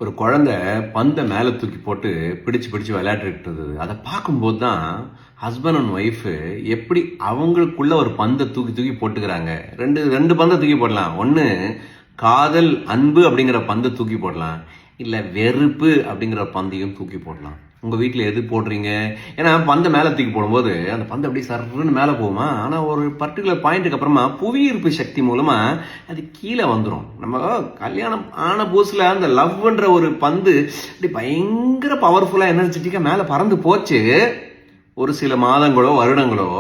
ஒரு குழந்தை பந்தை மேலே தூக்கி போட்டு பிடிச்சு பிடிச்சு விளையாடிட்டு இருந்தது. அதை பார்க்கும்போது தான் ஹஸ்பண்ட் அண்ட் ஒய்ஃபு எப்படி அவங்களுக்குள்ள ஒரு பந்தை தூக்கி தூக்கி போட்டுக்கிறாங்க. ரெண்டு ரெண்டு பந்தை தூக்கி போடலாம். ஒன்று காதல் அன்பு அப்படிங்கிற பந்தை தூக்கி போடலாம், இல்லை வெறுப்பு அப்படிங்கிற பந்தையும் தூக்கி போடலாம். உங்கள் வீட்டில் எது போடுறீங்க? ஏன்னா பந்தை மேலே தூக்கி போடும்போது அந்த பந்து அப்படியே சர்ன்னு மேலே போகுமா, ஆனால் ஒரு பர்டிகுலர் பாயிண்ட்டுக்கு அப்புறமா புவியீர்ப்பு சக்தி மூலமாக அது கீழே வந்துடும். நம்ம கல்யாணம் ஆன புதுசில் அந்த லவ்ன்ற ஒரு பந்து அப்படி பயங்கர பவர்ஃபுல்லாக எனர்ஜெட்டிக்காக மேலே பறந்து போச்சு. ஒரு சில மாதங்களோ வருடங்களோ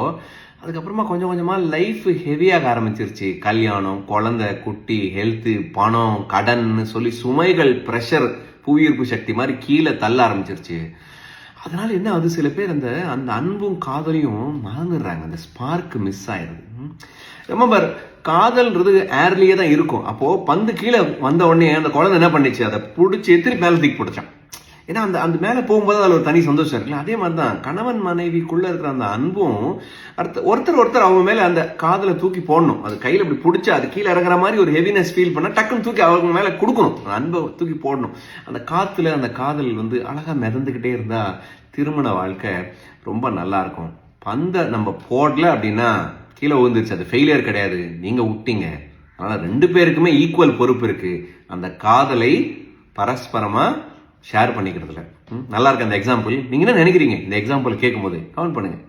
அதுக்கப்புறமா கொஞ்சம் கொஞ்சமாக லைஃப் ஹெவியாக ஆரம்பிச்சிருச்சு. கல்யாணம், குழந்தை, குட்டி, ஹெல்த்து, பணம், கடன் சொல்லி சுமைகள், ப்ரெஷர் புவியீர்ப்பு சக்தி மாதிரி கீழே தள்ள ஆரம்பிச்சிருச்சு. அதனால என்ன ஆகுது, சில பேர் அந்த அந்த அன்பும் காதலையும் மறந்துடுறாங்க. அந்த ஸ்பார்க் மிஸ் ஆயிடுது. ரிமெம்பர், காதல்ன்றது ஏர்லியே தான் இருக்கும். அப்போ பந்து கீழே வந்த உடனே அந்த குழந்தை என்ன பண்ணிச்சு, அதை பிடிச்சி திருப்பி மேலே தூக்கி பிடிச்சான். ஏன்னா அந்த அந்த மேலே போகும்போது அதில் ஒரு தனி சந்தோஷம் இருக்குல்ல. அதே மாதிரி தான் கணவன் மனைவிக்குள்ள இருக்கிற அந்த அன்பும் ஒருத்தர் அவங்க மேலே அந்த காதலை தூக்கி போடணும். அது கையில் இப்படி பிடிச்சி அது கீழே இறங்குற மாதிரி ஒரு ஹெவினஸ் ஃபீல் பண்ணால் டக்குன்னு தூக்கி அவங்க மேலே கொடுக்கணும். அந்த அன்பை தூக்கி போடணும். அந்த காற்றுல அந்த காதல் அழகாக மிதந்துக்கிட்டே இருந்தால் திருமண வாழ்க்கை ரொம்ப நல்லா இருக்கும். பந்தை நம்ம போடல அப்படின்னா கீழே விழுந்துருச்சு, அது ஃபெயிலியர் கிடையாது, நீங்கள் விட்டீங்க. அதனால் ரெண்டு பேருக்குமே ஈக்குவல் பொறுப்பு இருக்குது அந்த காதலை பரஸ்பரமாக ஷேர் பண்ணிக்கிறதுல. நல்லா இருக்கு அந்த எக்ஸாம்பிள். நீங்கள் என்ன நினைக்கிறீங்க இந்த எக்ஸாம்பிள் கேட்கும்போது? கமெண்ட் பண்ணுங்கள்.